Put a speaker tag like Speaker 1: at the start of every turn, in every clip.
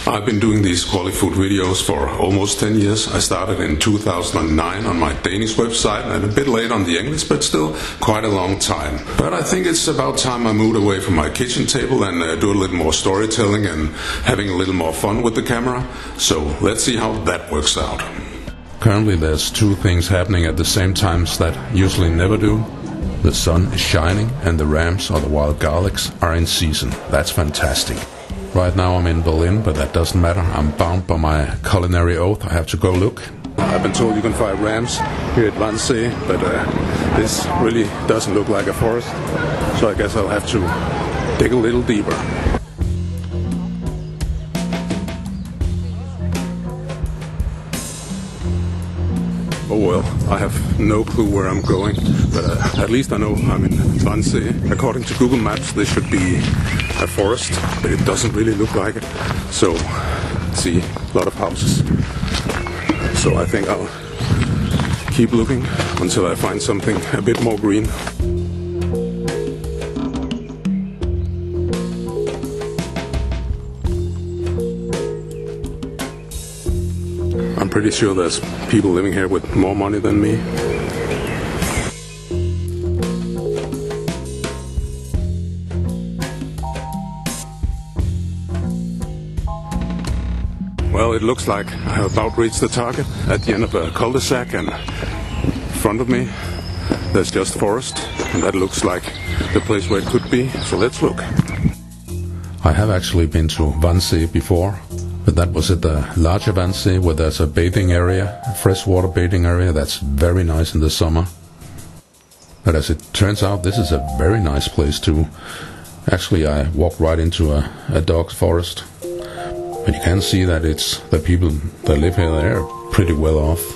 Speaker 1: I've been doing these kvalifood videos for almost 10 years. I started in 2009 on my Danish website and a bit late on the English, but still quite a long time. But I think it's about time I moved away from my kitchen table and do a little more storytelling and having a little more fun with the camera. So let's see how that works out. Currently there's two things happening at the same time that usually never do. The sun is shining and the rams or the wild garlics are in season. That's fantastic. Right now I'm in Berlin, but that doesn't matter. I'm bound by my culinary oath. I have to go look. I've been told you can find rams here at Wannsee, but this really doesn't look like a forest. So I guess I'll have to dig a little deeper. Oh well, I have no clue where I'm going, but at least I know I'm in Wannsee. According to Google Maps, this should be a forest, but it doesn't really look like it. So, see, a lot of houses. So I think I'll keep looking until I find something a bit more green. I'm pretty sure there's people living here with more money than me. Well, it looks like I have about reached the target at the end of a cul-de-sac, and in front of me there's just forest, and that looks like the place where it could be, so let's look. I have actually been to Wannsee before. But that was at the larger Wannsee, where there's a bathing area, a freshwater bathing area that's very nice in the summer. But as it turns out, this is a very nice place too. Actually, I walked right into a dog's forest. But you can see that it's the people that live here, they're pretty well off.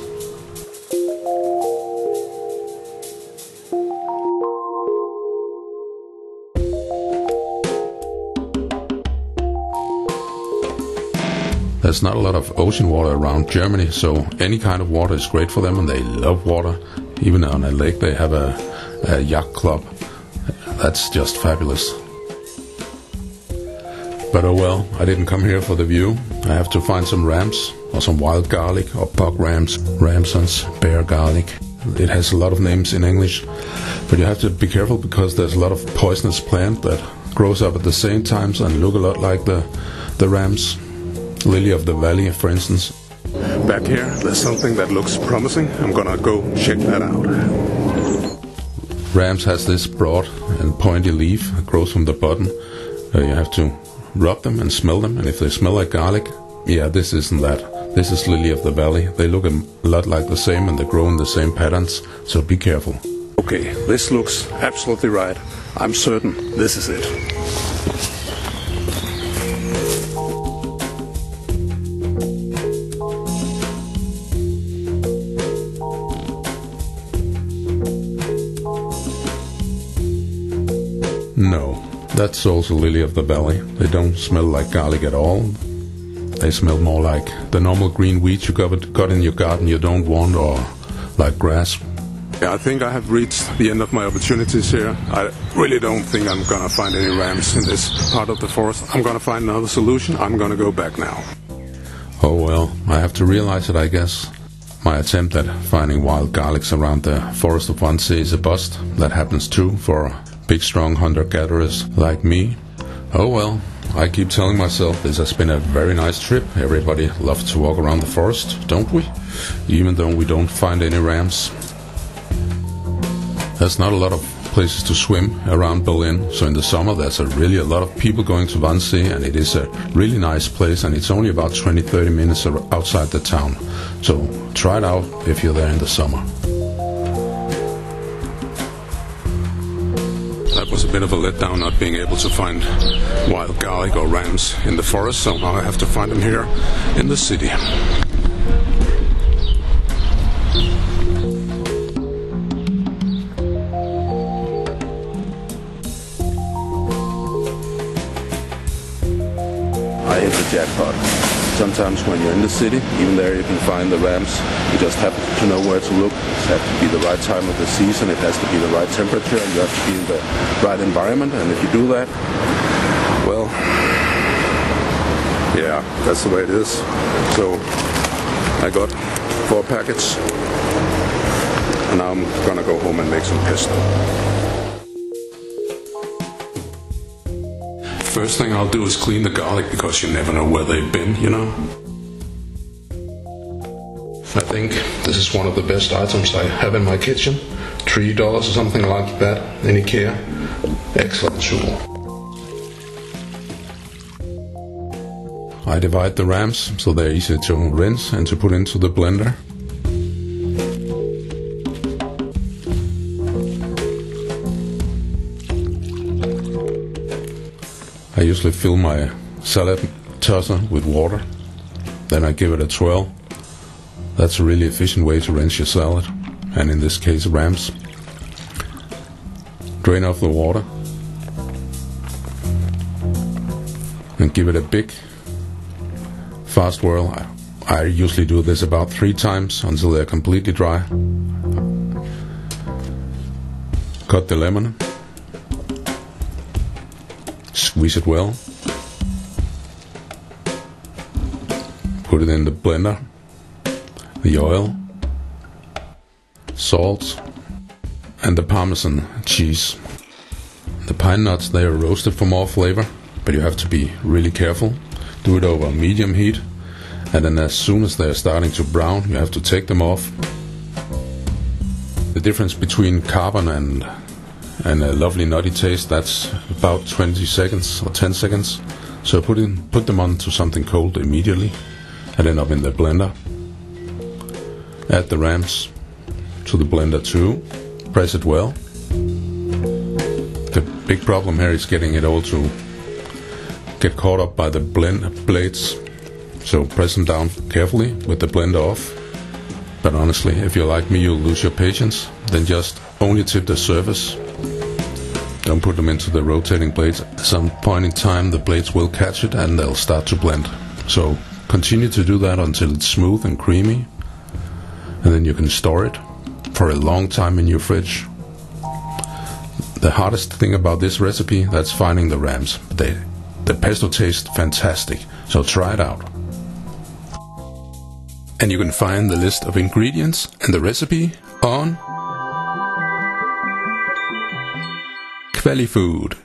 Speaker 1: There's not a lot of ocean water around Germany, so any kind of water is great for them, and they love water. Even on a lake they have a yacht club. That's just fabulous. But oh well, I didn't come here for the view. I have to find some rams, or some wild garlic, or buckrams, ramsons, bear garlic. It has a lot of names in English, but you have to be careful because there's a lot of poisonous plant that grows up at the same time and look a lot like the rams. Lily of the valley, for instance. Back here, there's something that looks promising. I'm gonna go check that out. Rams has this broad and pointy leaf. It grows from the bottom. You have to rub them and smell them, and if they smell like garlic, yeah, this isn't that. This is lily of the valley. They look a lot like the same, and they grow in the same patterns, so be careful. Okay, this looks absolutely right. I'm certain this is it. No, that's also lily of the valley. They don't smell like garlic at all. They smell more like the normal green weeds you got in your garden you don't want, or like grass. Yeah, I think I have reached the end of my opportunities here. I really don't think I'm gonna find any rams in this part of the forest. I'm gonna find another solution. I'm gonna go back now. Oh well, I have to realize it, I guess. My attempt at finding wild garlics around the forest of Wannsee is a bust. That happens too for big strong hunter-gatherers like me. Oh well, I keep telling myself this has been a very nice trip. Everybody loves to walk around the forest, don't we? Even though we don't find any rams. There's not a lot of places to swim around Berlin, so in the summer there's really a lot of people going to Wannsee, and it is a really nice place, and it's only about 20-30 minutes outside the town. So try it out if you're there in the summer. That was a bit of a letdown not being able to find wild garlic or rams in the forest, so now I have to find them here in the city. I hit the jackpot. Sometimes when you're in the city, even there you can find the rams. You just have to know where to look. It has to be the right time of the season, it has to be the right temperature, and you have to be in the right environment. And if you do that, well, Yeah, that's the way it is. So I got 4 packets, and now I'm gonna go home and make some pesto. First thing I'll do is clean the garlic, because you never know where they've been, you know. I think this is one of the best items I have in my kitchen. $3 or something like that in IKEA. Excellent tool. I divide the rams so they're easy to rinse and to put into the blender. I usually fill my salad tosser with water, then I give it a twirl. That's a really efficient way to rinse your salad, and in this case rams. Drain off the water and give it a big fast whirl. I usually do this about 3 times until they're completely dry. Cut the lemon, squeeze it well, put it in the blender, the oil, salt, and the Parmesan cheese. The pine nuts, they are roasted for more flavor, but you have to be really careful. Do it over medium heat, and then as soon as they're starting to brown, you have to take them off. The difference between carbon and a lovely nutty taste, that's about 20 seconds or 10 seconds. So put them onto something cold immediately, and then up in the blender. Add the rams to the blender too. Press it well. The big problem here is getting it all to get caught up by the blades. So press them down carefully with the blender off. But honestly, if you're like me, you'll lose your patience. Then just only tip the surface. Don't put them into the rotating blades. At some point in time, the blades will catch it and they'll start to blend. So continue to do that until it's smooth and creamy. And then you can store it for a long time in your fridge. The hardest thing about this recipe, that's finding the rams. The pesto tastes fantastic, so try it out. And you can find the list of ingredients and the recipe on kvalifood.